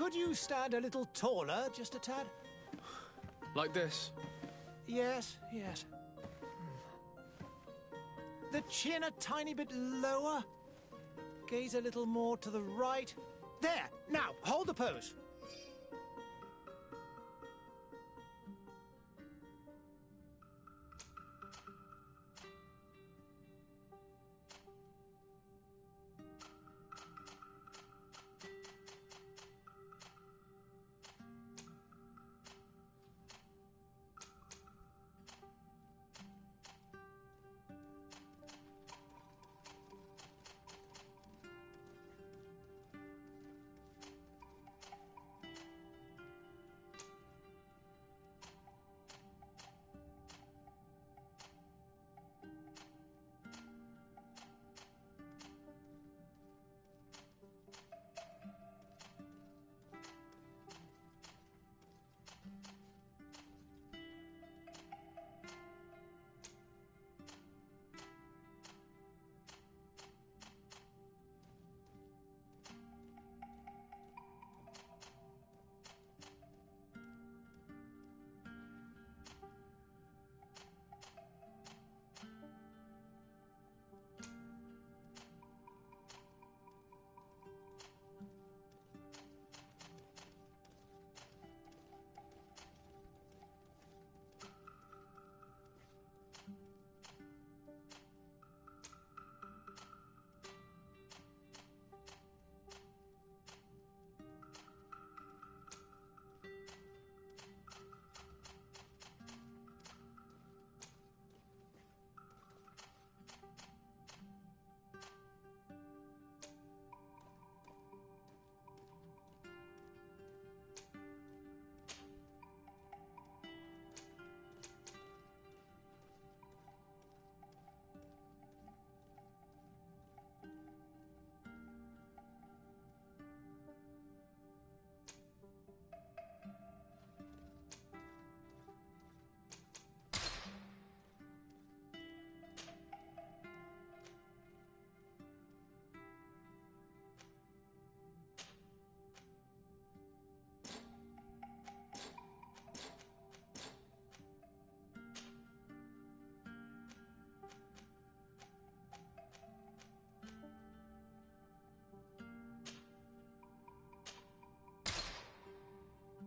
Could you stand a little taller, just a tad? Like this? Yes, yes. The chin a tiny bit lower. Gaze a little more to the right. There! Now, hold the pose.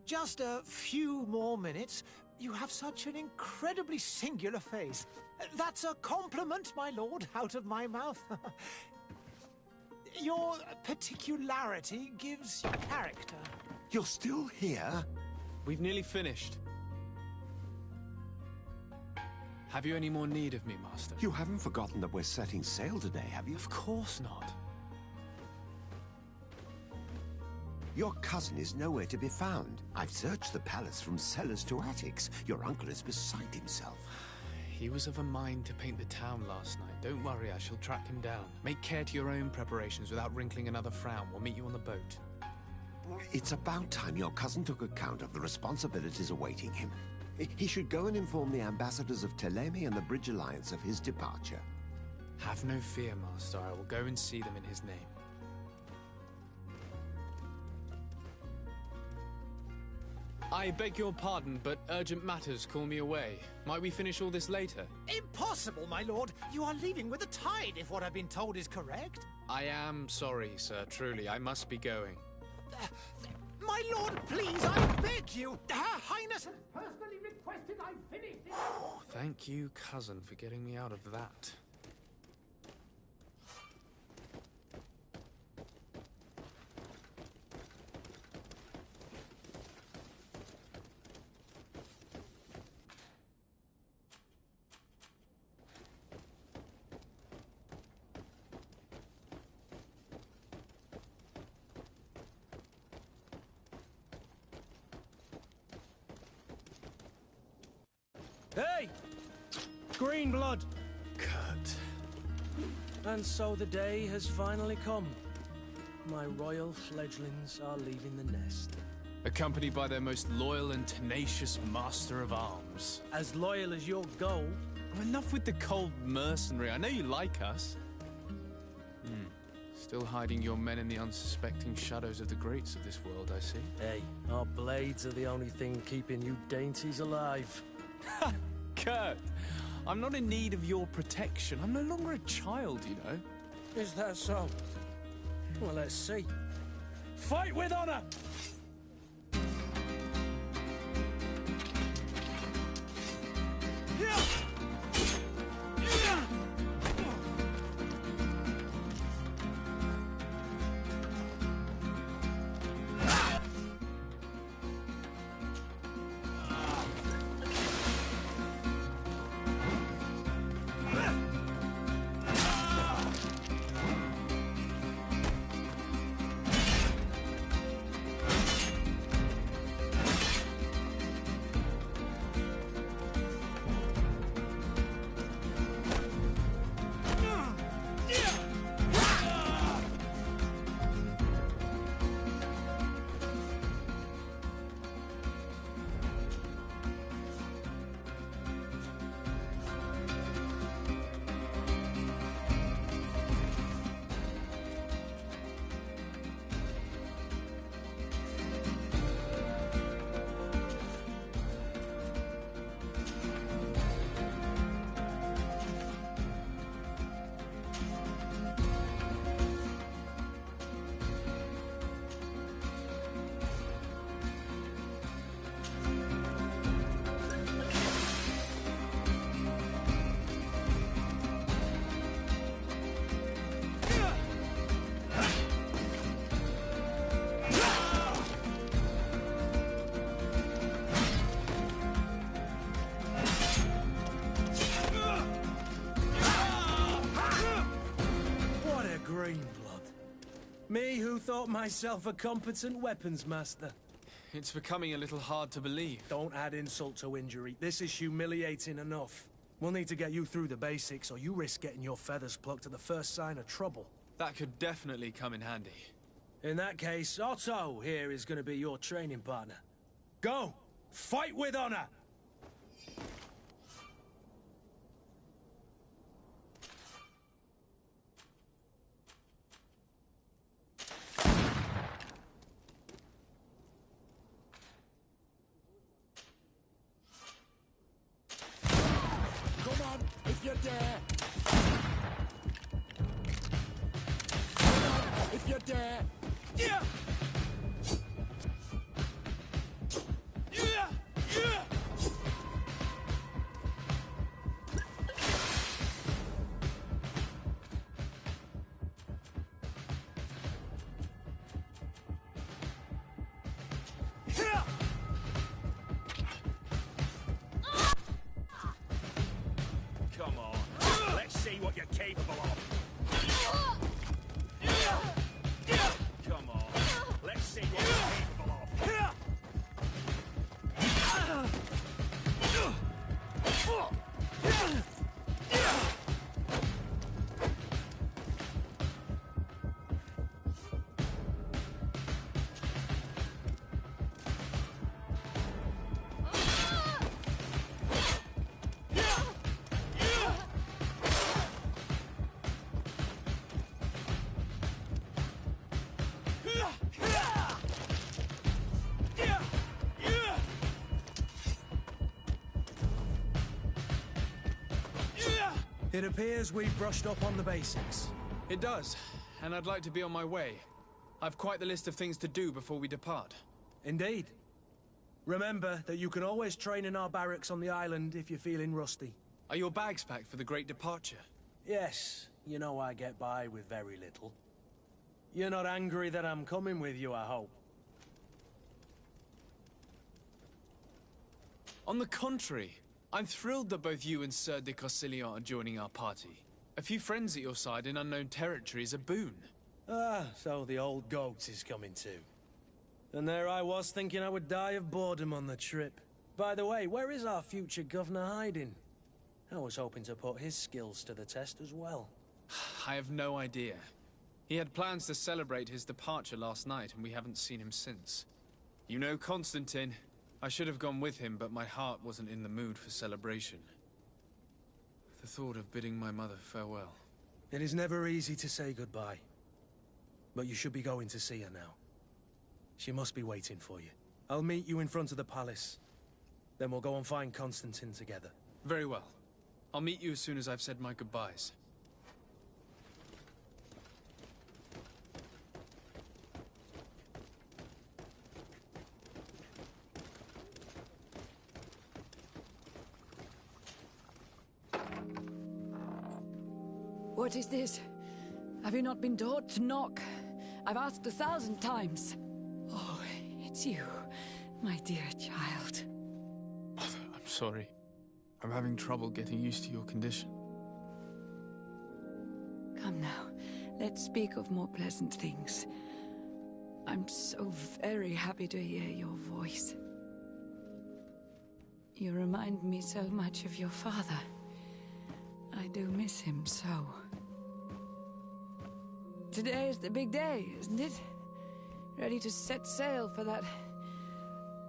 Just a few more minutes. You have such an incredibly singular face. That's a compliment, my lord, out of my mouth. Your particularity gives you character. You're still here? We've nearly finished. Have you any more need of me, Master? You haven't forgotten that we're setting sail today, have you? Of course not. Your cousin is nowhere to be found. I've searched the palace from cellars to attics. Your uncle is beside himself. He was of a mind to paint the town last night. Don't worry, I shall track him down. Make care to your own preparations without wrinkling another frown. We'll meet you on the boat. It's about time your cousin took account of the responsibilities awaiting him. He should go and inform the ambassadors of Teleme and the Bridge Alliance of his departure. Have no fear, Master. I will go and see them in his name. I beg your pardon, but urgent matters call me away. Might we finish all this later? Impossible, my lord. You are leaving with the tide, if what I've been told is correct. I am sorry, sir. Truly, I must be going. My lord, please, I beg you. Her Highness has personally requested I finish this. Thank you, cousin, for getting me out of that. Hey! Green blood! Kurt. And so the day has finally come. My royal fledglings are leaving the nest. Accompanied by their most loyal and tenacious master of arms. As loyal as your goal. Enough with the cold mercenary. I know you like us. Still hiding your men in the unsuspecting shadows of the greats of this world, I see. Hey, our blades are the only thing keeping you dainties alive. Kurt, I'm not in need of your protection. I'm no longer a child, you know. Is that so? Well, let's see. Fight with honor! Me who thought myself a competent weapons master. It's becoming a little hard to believe. Don't add insult to injury. This is humiliating enough. We'll need to get you through the basics, or you risk getting your feathers plucked at the first sign of trouble. That could definitely come in handy. In that case, Otto here is going to be your training partner. Go! Fight with honor! If you dare! Come on, if you dare! Yeah! Yeah! Yeah! Come on, let's see what you're capable of. Come on, let's see what you're capable of. It appears we've brushed up on the basics. It does, and I'd like to be on my way. I've quite the list of things to do before we depart. Indeed. Remember that you can always train in our barracks on the island if you're feeling rusty. Are your bags packed for the great departure? Yes, you know I get by with very little. You're not angry that I'm coming with you, I hope. On the contrary, I'm thrilled that both you and Sir de Corsilion are joining our party. A few friends at your side in unknown territory is a boon. Ah, so the old goat is coming too. And there I was thinking I would die of boredom on the trip. By the way, where is our future governor hiding? I was hoping to put his skills to the test as well. I have no idea. He had plans to celebrate his departure last night, and we haven't seen him since. You know Constantine. I should have gone with him, but my heart wasn't in the mood for celebration. The thought of bidding my mother farewell. It is never easy to say goodbye. But you should be going to see her now. She must be waiting for you. I'll meet you in front of the palace. Then we'll go and find Constantine together. Very well. I'll meet you as soon as I've said my goodbyes. What is this? Have you not been taught to knock? I've asked 1,000 times. Oh, it's you, my dear child. I'm sorry. I'm having trouble getting used to your condition. Come now, let's speak of more pleasant things. I'm so very happy to hear your voice. You remind me so much of your father. I do miss him so. Today is the big day, isn't it? Ready to set sail for that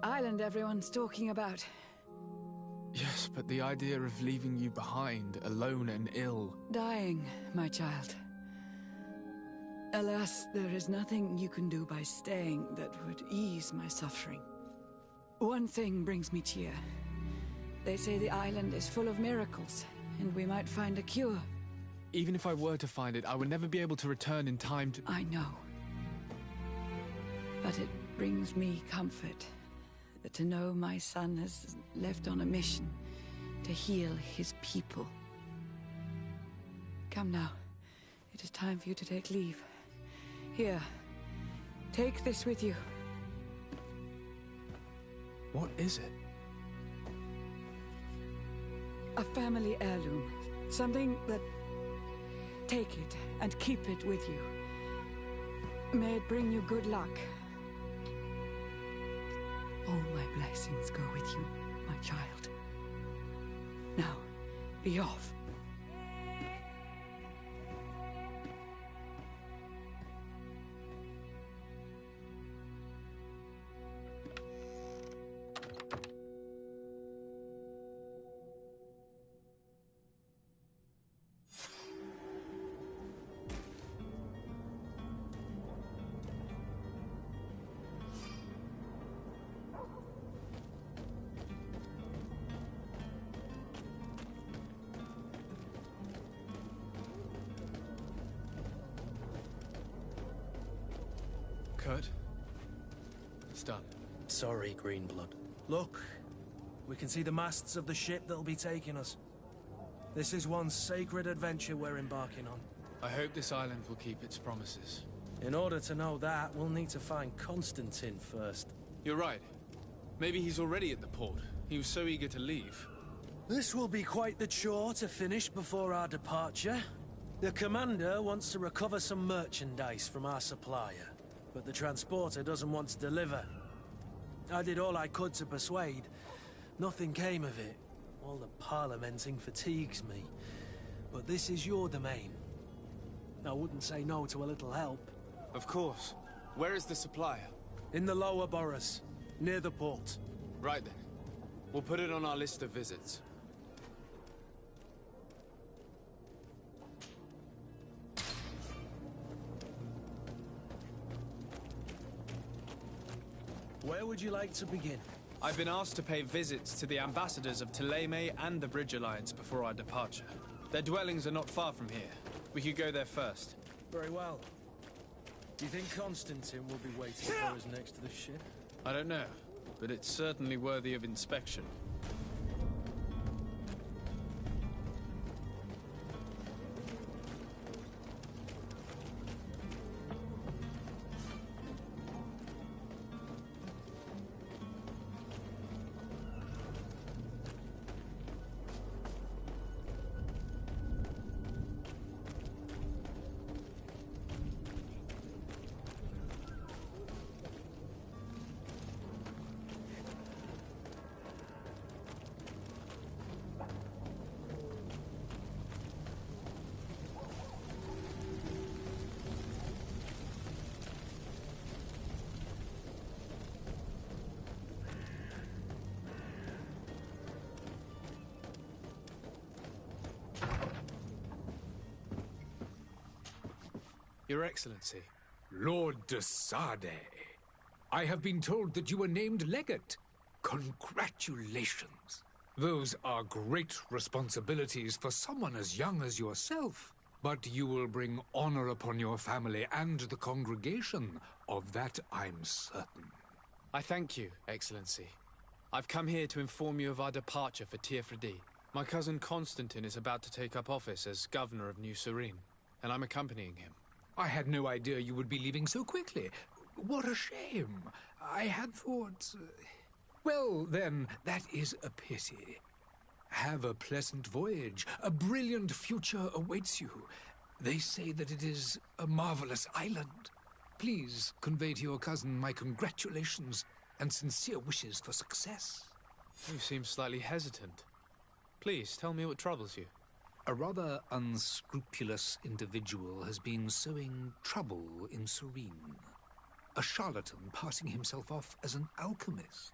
island everyone's talking about. Yes, but the idea of leaving you behind, alone and ill... Dying, my child. Alas, there is nothing you can do by staying that would ease my suffering. One thing brings me cheer. They say the island is full of miracles, and we might find a cure. Even if I were to find it, I would never be able to return in time to... I know. But it brings me comfort to know my son has left on a mission to heal his people. Come now. It is time for you to take leave. Here, take this with you. What is it? A family heirloom. Something that... Take it and keep it with you. May it bring you good luck. All my blessings go with you, my child. Now, be off. Kurt? It's done. Sorry, Greenblood. Look, we can see the masts of the ship that'll be taking us. This is one sacred adventure we're embarking on. I hope this island will keep its promises. In order to know that, we'll need to find Constantine first. You're right. Maybe he's already at the port. He was so eager to leave. This will be quite the chore to finish before our departure. The commander wants to recover some merchandise from our supplier, but the transporter doesn't want to deliver. I did all I could to persuade. Nothing came of it. All the parliamenting fatigues me. But this is your domain. I wouldn't say no to a little help. Of course. Where is the supplier? In the lower boroughs, near the port. Right then. We'll put it on our list of visits. Where would you like to begin? I've been asked to pay visits to the ambassadors of Thélème and the Bridge Alliance before our departure. Their dwellings are not far from here. We could go there first. Very well. Do you think Constantine will be waiting for us next to the ship? I don't know, but it's certainly worthy of inspection. Your Excellency, Lord de Sade, I have been told that you were named legate. Congratulations. Those are great responsibilities for someone as young as yourself. But you will bring honor upon your family and the congregation. Of that I'm certain. I thank you, Excellency. I've come here to inform you of our departure for Tirfredi. My cousin Constantine is about to take up office as governor of New Serene, and I'm accompanying him. I had no idea you would be leaving so quickly. What a shame. I had thought... Well, then, that is a pity. Have a pleasant voyage. A brilliant future awaits you. They say that it is a marvelous island. Please convey to your cousin my congratulations and sincere wishes for success. You seem slightly hesitant. Please, tell me what troubles you. A rather unscrupulous individual has been sowing trouble in Serene. A charlatan passing himself off as an alchemist.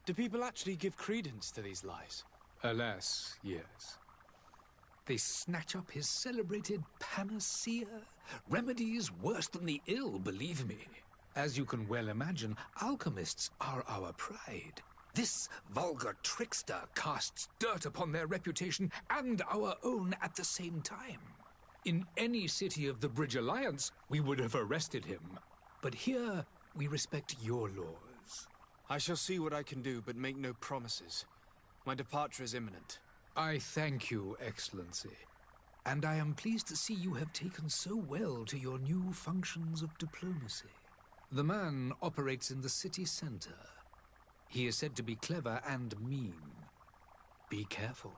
Do people actually give credence to these lies? Alas, yes. They snatch up his celebrated panacea. Remedies worse than the ill, believe me. As you can well imagine, alchemists are our pride. This vulgar trickster casts dirt upon their reputation and our own at the same time. In any city of the Bridge Alliance, we would have arrested him. But here, we respect your laws. I shall see what I can do, but make no promises. My departure is imminent. I thank you, Excellency. And I am pleased to see you have taken so well to your new functions of diplomacy. The man operates in the city center. He is said to be clever and mean. Be careful.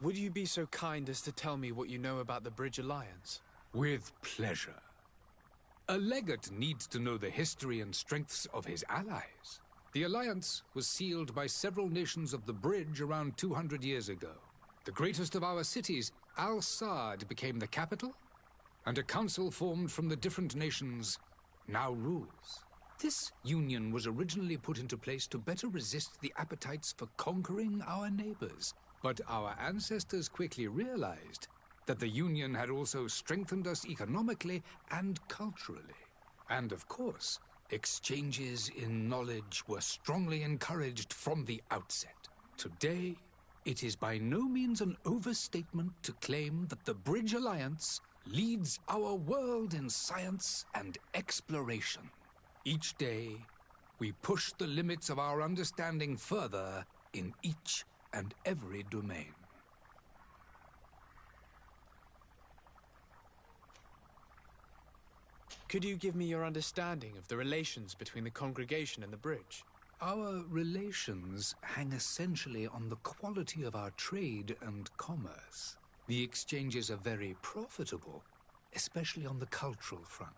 Would you be so kind as to tell me what you know about the Bridge Alliance? With pleasure. A legate needs to know the history and strengths of his allies. The alliance was sealed by several nations of the Bridge around 200 years ago. The greatest of our cities, Al-Saad, became the capital, and a council formed from the different nations now rules. This union was originally put into place to better resist the appetites for conquering our neighbors. But our ancestors quickly realized that the Union had also strengthened us economically and culturally. And of course, exchanges in knowledge were strongly encouraged from the outset. Today, it is by no means an overstatement to claim that the Bridge Alliance leads our world in science and exploration. Each day, we push the limits of our understanding further in each and every domain. Could you give me your understanding of the relations between the congregation and the bridge? Our relations hang essentially on the quality of our trade and commerce. The exchanges are very profitable, especially on the cultural front.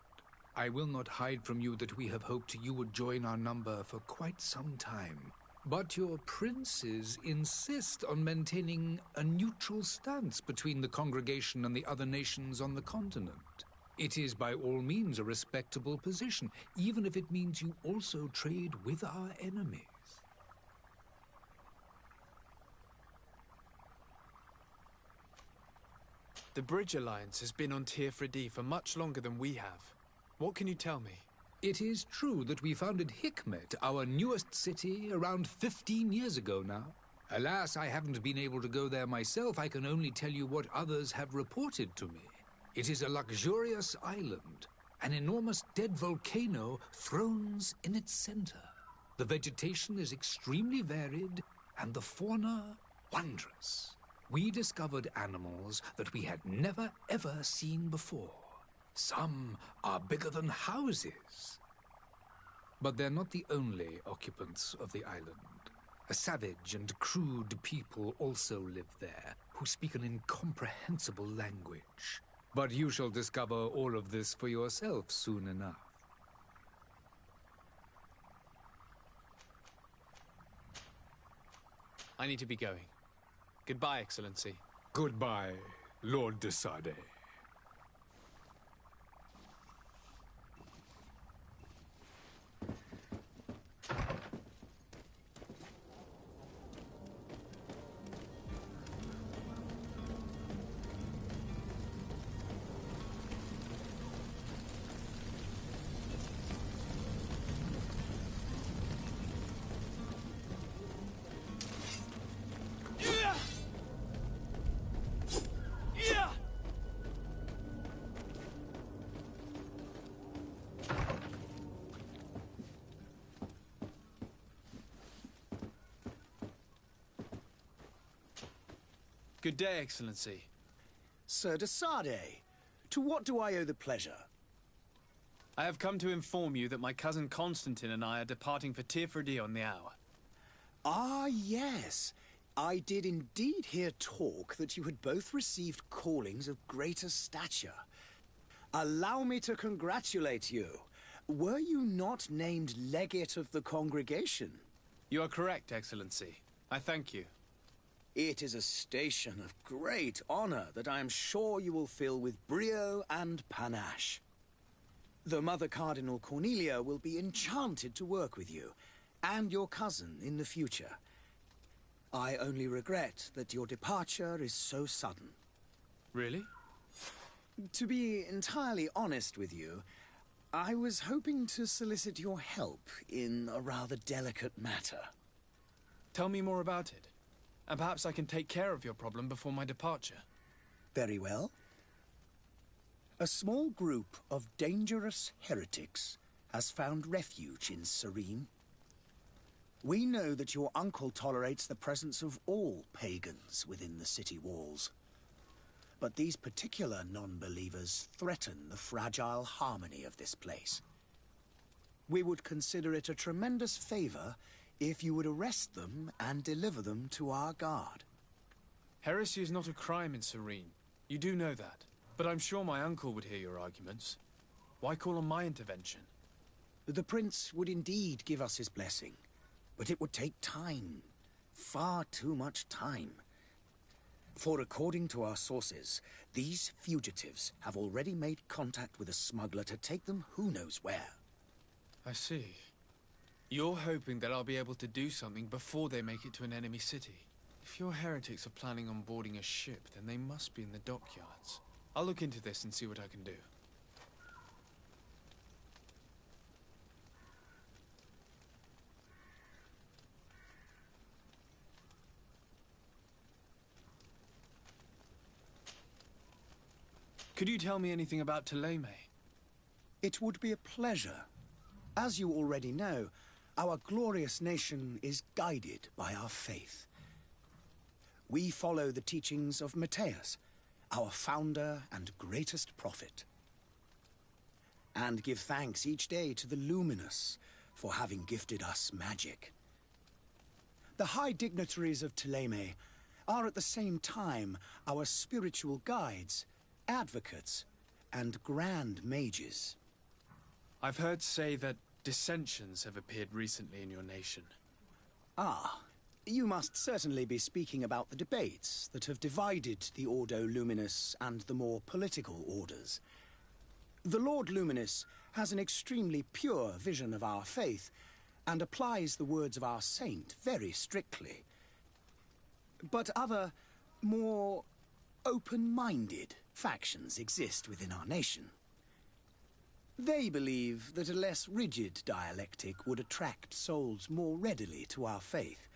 I will not hide from you that we have hoped you would join our number for quite some time. But your princes insist on maintaining a neutral stance between the congregation and the other nations on the continent. It is by all means a respectable position, even if it means you also trade with our enemies. The Bridge Alliance has been on Tirfredi for much longer than we have. What can you tell me? It is true that we founded Hikmet, our newest city, around 15 years ago now. Alas, I haven't been able to go there myself. I can only tell you what others have reported to me. It is a luxurious island. An enormous dead volcano thrones in its center. The vegetation is extremely varied, and the fauna wondrous. We discovered animals that we had never ever seen before. Some are bigger than houses. But they're not the only occupants of the island. A savage and crude people also live there, who speak an incomprehensible language. But you shall discover all of this for yourself soon enough. I need to be going. Goodbye, Excellency. Goodbye, Lord de Sade. Good day, Excellency. Sir de Sardet, to what do I owe the pleasure? I have come to inform you that my cousin Constantine and I are departing for Tirfredi on the hour. Ah, yes. I did indeed hear talk that you had both received callings of greater stature. Allow me to congratulate you. Were you not named legate of the congregation? You are correct, Excellency. I thank you. It is a station of great honor that I am sure you will fill with brio and panache. The Mother Cardinal Cornelia will be enchanted to work with you, and your cousin in the future. I only regret that your departure is so sudden. Really? To be entirely honest with you, I was hoping to solicit your help in a rather delicate matter. Tell me more about it, and perhaps I can take care of your problem before my departure. Very well. A small group of dangerous heretics has found refuge in Serene. We know that your uncle tolerates the presence of all pagans within the city walls. But these particular non-believers threaten the fragile harmony of this place. We would consider it a tremendous favor if you would arrest them and deliver them to our guard. Heresy is not a crime in Serene. You do know that. But I'm sure my uncle would hear your arguments. Why call on my intervention? The prince would indeed give us his blessing, but it would take time. Far too much time. For according to our sources, these fugitives have already made contact with a smuggler to take them who knows where. I see. You're hoping that I'll be able to do something before they make it to an enemy city. If your heretics are planning on boarding a ship, then they must be in the dockyards. I'll look into this and see what I can do. Could you tell me anything about Thélème? It would be a pleasure. As you already know, our glorious nation is guided by our faith. We follow the teachings of Matthias, our founder and greatest prophet, and give thanks each day to the Luminous for having gifted us magic. The high dignitaries of Thélème are at the same time our spiritual guides, advocates, and grand mages. I've heard say that dissensions have appeared recently in your nation. Ah, you must certainly be speaking about the debates that have divided the Ordo Luminis and the more political orders. The Lord Luminous has an extremely pure vision of our faith and applies the words of our saint very strictly. But other, more open-minded factions exist within our nation. They believe that a less rigid dialectic would attract souls more readily to our faith.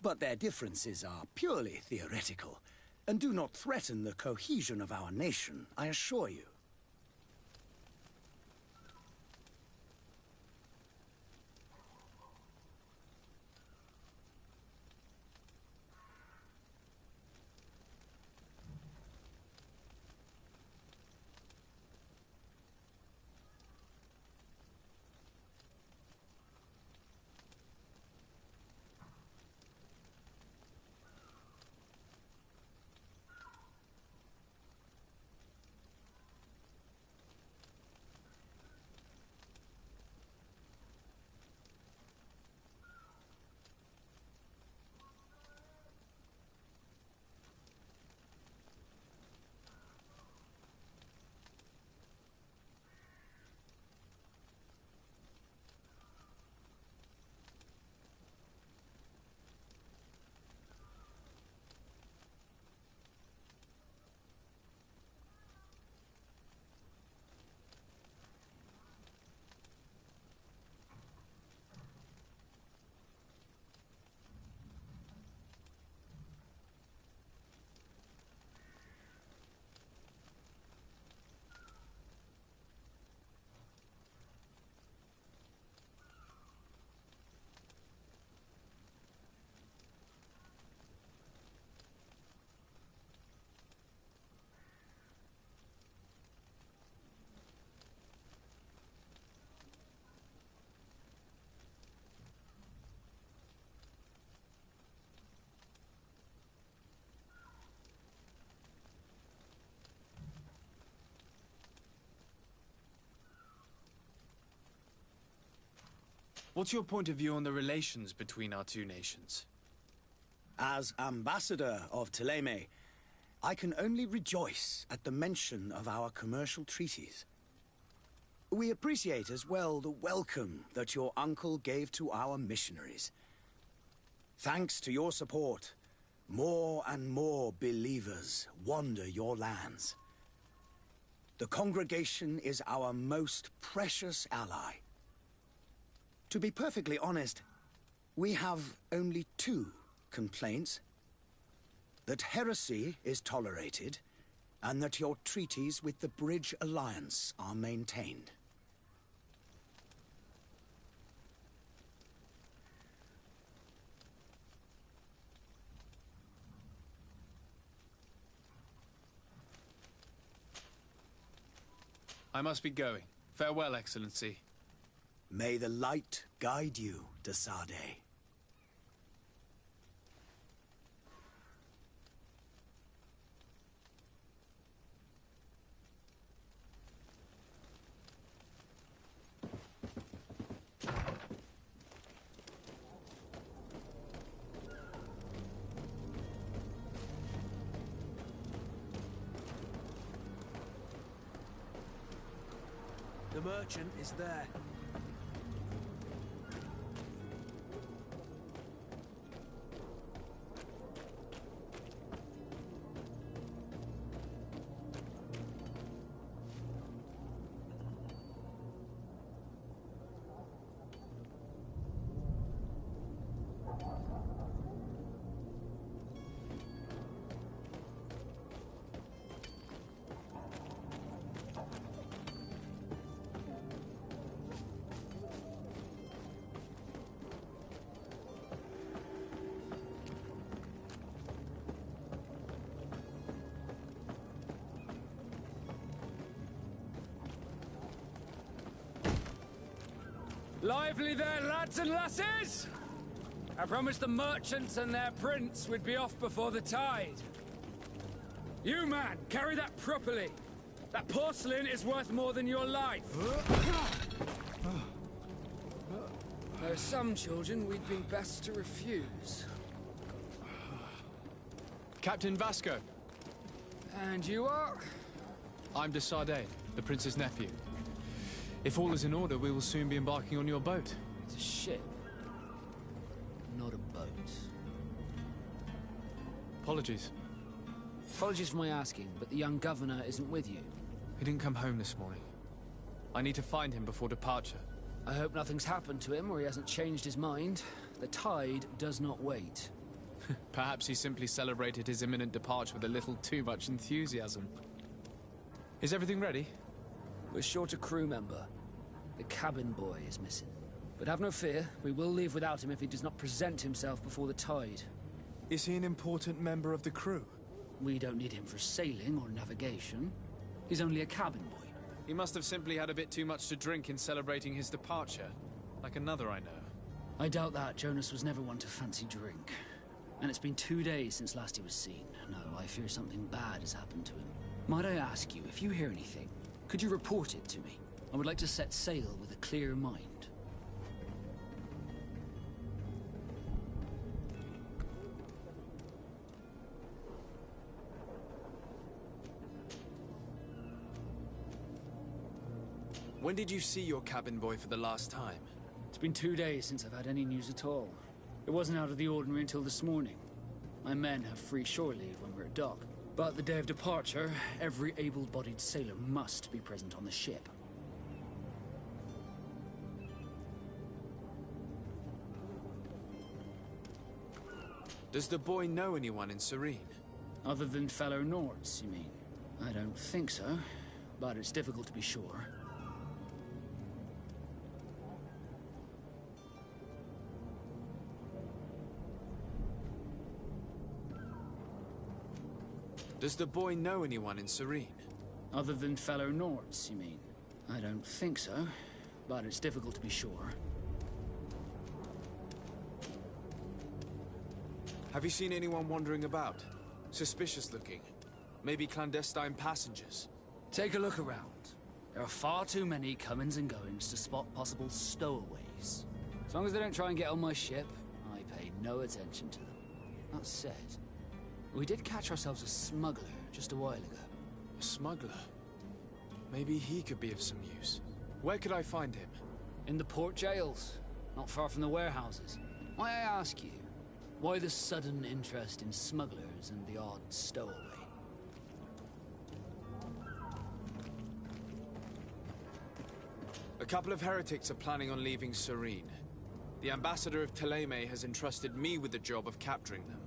But their differences are purely theoretical, and do not threaten the cohesion of our nation, I assure you. What's your point of view on the relations between our two nations? As ambassador of Thélème, I can only rejoice at the mention of our commercial treaties. We appreciate as well the welcome that your uncle gave to our missionaries. Thanks to your support, more and more believers wander your lands. The congregation is our most precious ally. To be perfectly honest, we have only two complaints. That heresy is tolerated, and that your treaties with the Bridge Alliance are maintained. I must be going. Farewell, Excellency. May the light guide you, de Sade. The merchant is there. Lively there, lads and lasses! I promised the merchants and their prince we'd be off before the tide. You, man, carry that properly. That porcelain is worth more than your life. There are some children we'd be best to refuse. Captain Vasco. And you are? I'm de Sade, the prince's nephew. If all is in order, we will soon be embarking on your boat. It's a ship, not a boat. Apologies. Apologies for my asking, but the young governor isn't with you. He didn't come home this morning. I need to find him before departure. I hope nothing's happened to him or he hasn't changed his mind. The tide does not wait. Perhaps he simply celebrated his imminent departure with a little too much enthusiasm. Is everything ready? We're short a crew member. The cabin boy is missing. But have no fear, we will leave without him if he does not present himself before the tide. Is he an important member of the crew? We don't need him for sailing or navigation. He's only a cabin boy. He must have simply had a bit too much to drink in celebrating his departure. Like another I know. I doubt that. Jonas was never one to fancy drink. And it's been 2 days since last he was seen. No, I fear something bad has happened to him. Might I ask you, if you hear anything, could you report it to me? I would like to set sail with a clear mind. When did you see your cabin boy for the last time? It's been 2 days since I've had any news at all. It wasn't out of the ordinary until this morning. My men have free shore leave when we're at dock. But the day of departure, every able-bodied sailor must be present on the ship. Does the boy know anyone in Serene? Other than fellow Nords, you mean? I don't think so, but it's difficult to be sure. Does the boy know anyone in Serene? Other than fellow Nords, you mean? I don't think so, but it's difficult to be sure. Have you seen anyone wandering about? Suspicious looking. Maybe clandestine passengers? Take a look around. There are far too many comings and goings to spot possible stowaways. As long as they don't try and get on my ship, I pay no attention to them. That said, we did catch ourselves a smuggler just a while ago. A smuggler? Maybe he could be of some use. Where could I find him? In the port jails, not far from the warehouses. May I ask you, why the sudden interest in smugglers and the odd stowaway? A couple of heretics are planning on leaving Serene. The ambassador of Thélème has entrusted me with the job of capturing them.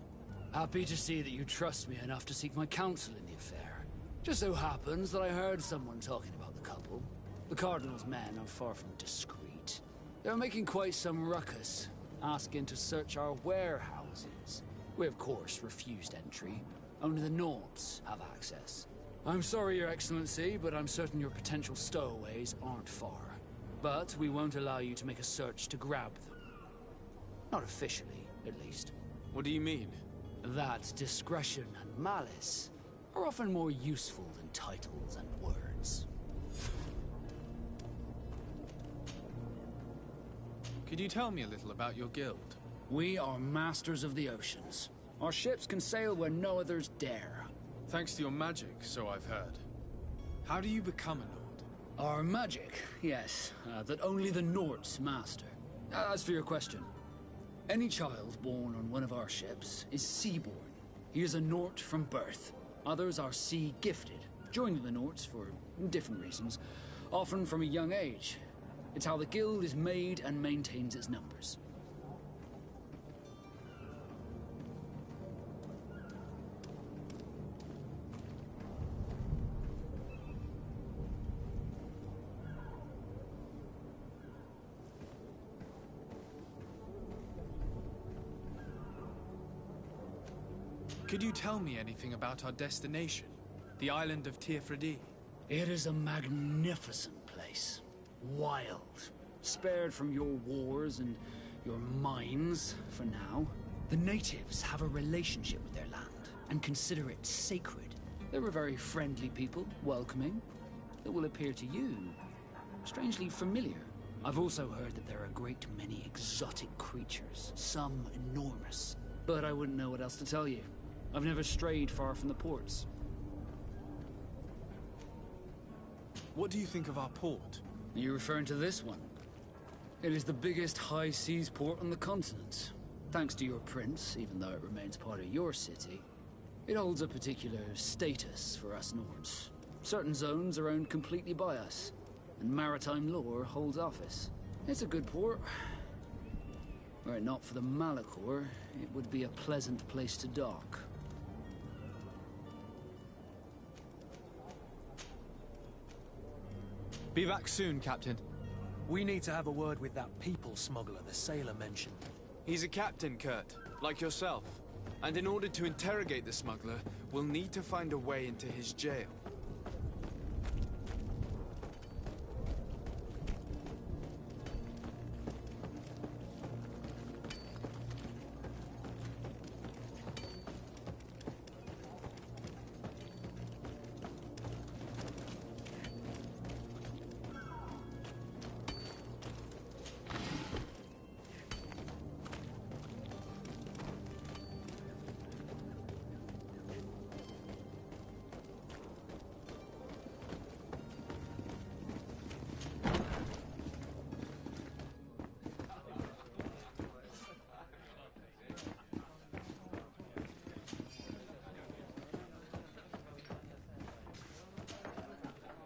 Happy to see that you trust me enough to seek my counsel in the affair. Just so happens that I heard someone talking about the couple. The Cardinal's men are far from discreet. They're making quite some ruckus, asking to search our warehouses. We, of course, refused entry. Only the Nords have access. I'm sorry, Your Excellency, but I'm certain your potential stowaways aren't far. But we won't allow you to make a search to grab them. Not officially, at least. What do you mean? That discretion and malice are often more useful than titles and words. Could you tell me a little about your guild? We are masters of the oceans. Our ships can sail where no others dare. Thanks to your magic, so I've heard. How do you become a Nord? Our magic, yes, that only the Nords master. As for your question, any child born on one of our ships is seaborn. He is a Nord from birth. Others are sea-gifted, joining the Nords for different reasons, often from a young age. It's how the guild is made and maintains its numbers. Could you tell me anything about our destination? The island of Tirfredi? It is a magnificent place. Wild. Spared from your wars and your mines, for now. The natives have a relationship with their land, and consider it sacred. They're a very friendly people, welcoming. It will appear to you strangely familiar. I've also heard that there are a great many exotic creatures, some enormous. But I wouldn't know what else to tell you. I've never strayed far from the ports. What do you think of our port? Are you referring to this one? It is the biggest high seas port on the continent. Thanks to your prince, even though it remains part of your city, it holds a particular status for us Nords. Certain zones are owned completely by us, and maritime law holds office. It's a good port. Were it not for the Malachor, it would be a pleasant place to dock. Be back soon, Captain. We need to have a word with that people smuggler the sailor mentioned. He's a captain, Kurt, like yourself. And in order to interrogate the smuggler, we'll need to find a way into his jail.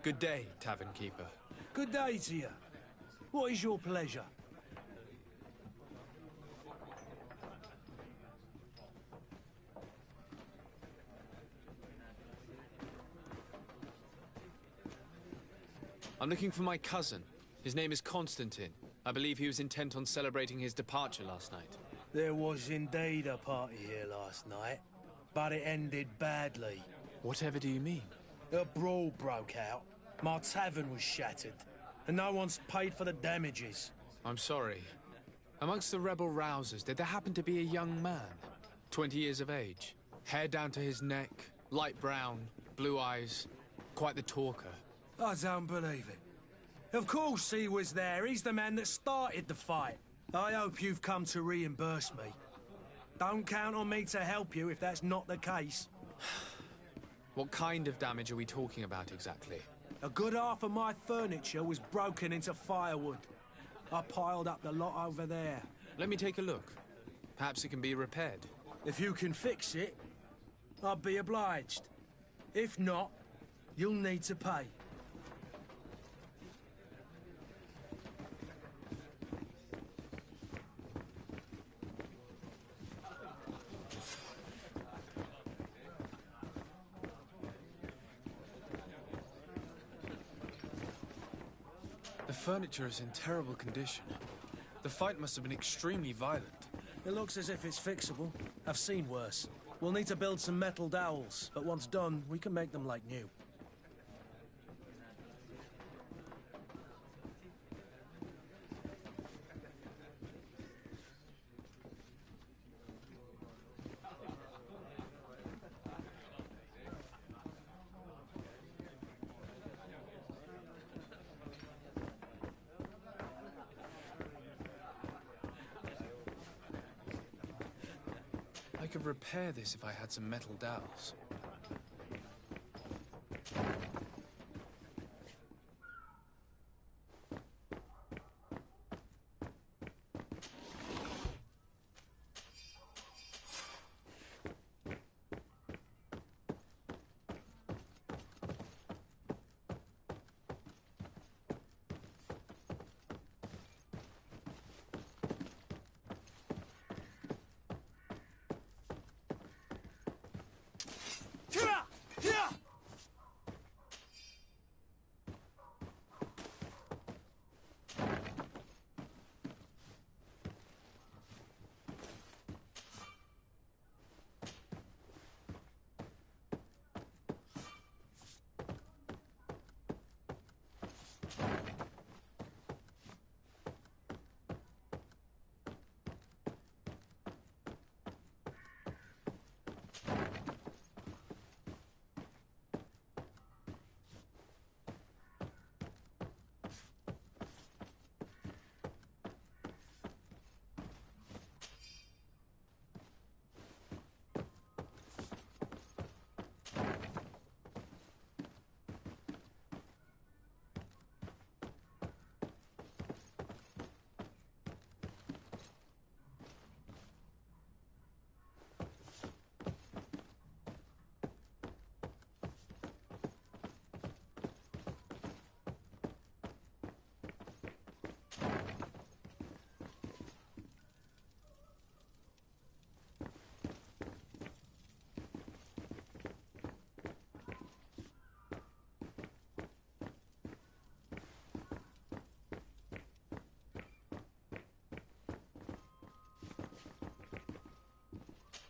Good day, tavern keeper. Good day to you. What is your pleasure? I'm looking for my cousin. His name is Constantine. I believe he was intent on celebrating his departure last night. There was indeed a party here last night, but it ended badly. Whatever do you mean? A brawl broke out. My tavern was shattered, and no one's paid for the damages. I'm sorry. Amongst the rebel rousers, did there happen to be a young man? 20 years of age. Hair down to his neck, light brown, blue eyes. Quite the talker. I don't believe it. Of course he was there. He's the man that started the fight. I hope you've come to reimburse me. Don't count on me to help you if that's not the case. What kind of damage are we talking about exactly? A good half of my furniture was broken into firewood. I piled up the lot over there. Let me take a look. Perhaps it can be repaired. If you can fix it, I'll be obliged. If not, you'll need to pay. The furniture is in terrible condition. The fight must have been extremely violent. It looks as if it's fixable. I've seen worse. We'll need to build some metal dowels, but once done, we can make them like new. I could repair this if I had some metal dowels.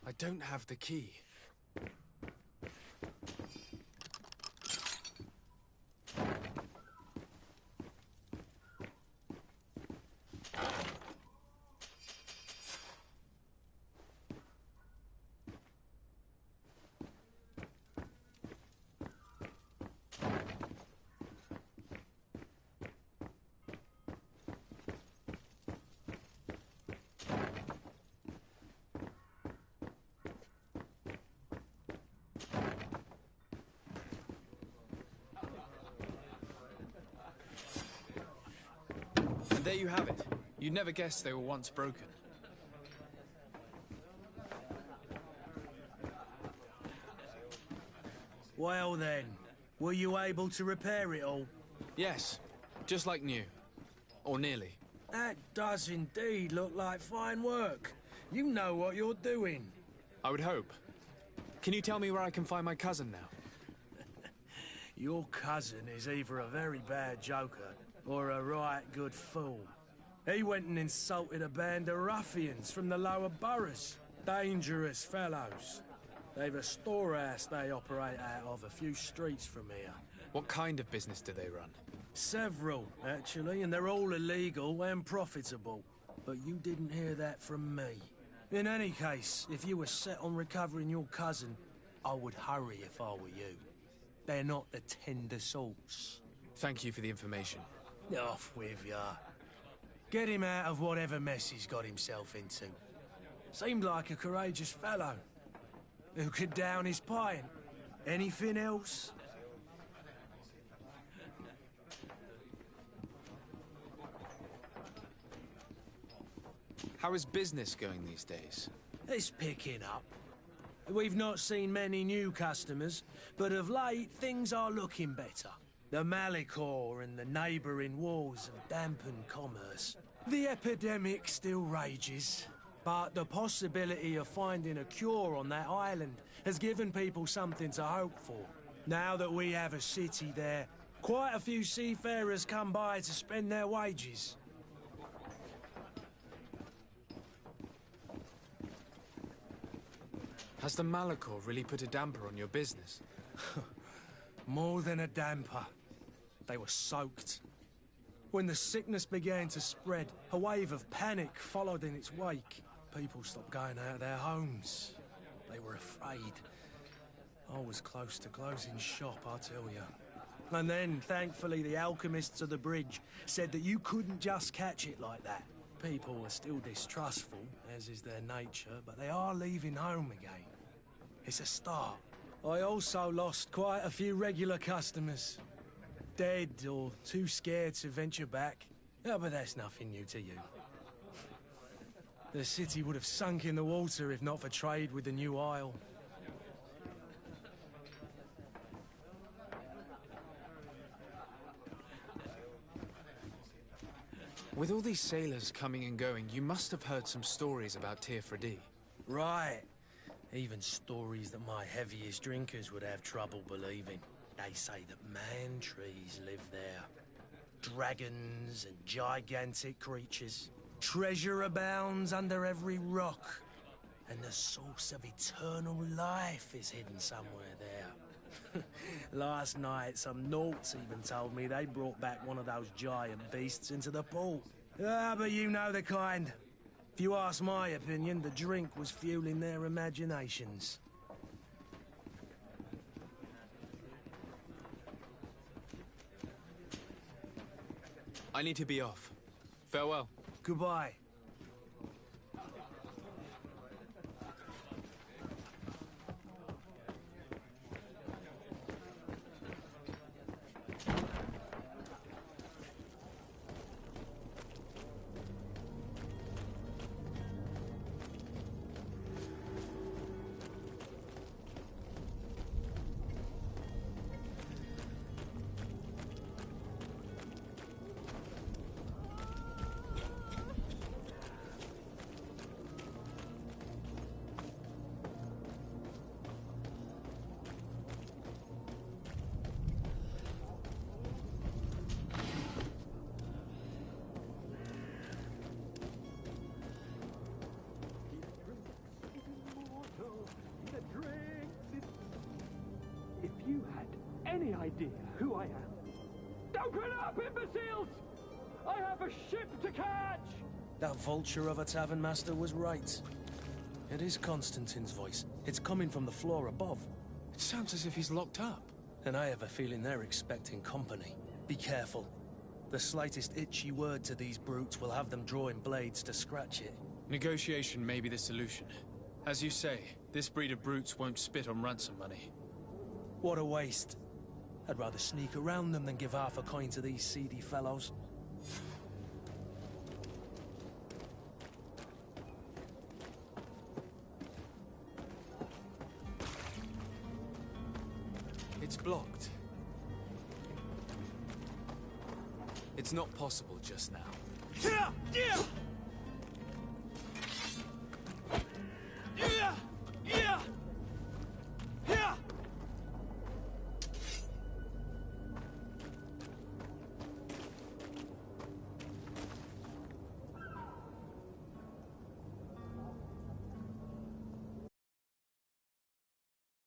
I don't have the key. There you have it. You'd never guess they were once broken. Well then, were you able to repair it all? Yes, just like new. Or nearly. That does indeed look like fine work. You know what you're doing. I would hope. Can you tell me where I can find my cousin now? Your cousin is either a very bad joker or a right good fool. He went and insulted a band of ruffians from the lower boroughs. Dangerous fellows. They've a storehouse they operate out of a few streets from here. What kind of business do they run? Several, actually, and they're all illegal and profitable. But you didn't hear that from me. In any case, if you were set on recovering your cousin, I would hurry if I were you. They're not the tender sorts. Thank you for the information. Off with ya. Get him out of whatever mess he's got himself into. Seemed like a courageous fellow. Who could down his pint? Anything else? How is business going these days? It's picking up. We've not seen many new customers, but of late things are looking better. The Malicor and the neighbouring wars have dampened commerce. The epidemic still rages, but the possibility of finding a cure on that island has given people something to hope for. Now that we have a city there, quite a few seafarers come by to spend their wages. Has the Malicor really put a damper on your business? More than a damper. They were soaked. When the sickness began to spread, a wave of panic followed in its wake. People stopped going out of their homes. They were afraid. I was close to closing shop, I tell you. And then, thankfully, the alchemists of the bridge said that you couldn't just catch it like that. People are still distrustful, as is their nature, but they are leaving home again. It's a start. I also lost quite a few regular customers. Dead or too scared to venture back. Yeah, but that's nothing new to you. The city would have sunk in the water if not for trade with the new isle. With all these sailors coming and going, you must have heard some stories about Teerfredi. Right. Even stories that my heaviest drinkers would have trouble believing. They say that man-trees live there. Dragons and gigantic creatures. Treasure abounds under every rock. And the source of eternal life is hidden somewhere there. Last night, some Nauts even told me they brought back one of those giant beasts into the port. Ah, but you know the kind. If you ask my opinion, the drink was fueling their imaginations. I need to be off. Farewell. Goodbye. If you had any idea who I am... Open up, imbeciles! I have a ship to catch! That vulture of a tavern master was right. It is Constantine's voice. It's coming from the floor above. It sounds as if he's locked up. And I have a feeling they're expecting company. Be careful. The slightest itchy word to these brutes will have them drawing blades to scratch it. Negotiation may be the solution. As you say, this breed of brutes won't spit on ransom money. What a waste. I'd rather sneak around them than give half a coin to these seedy fellows. It's blocked. It's not possible just now.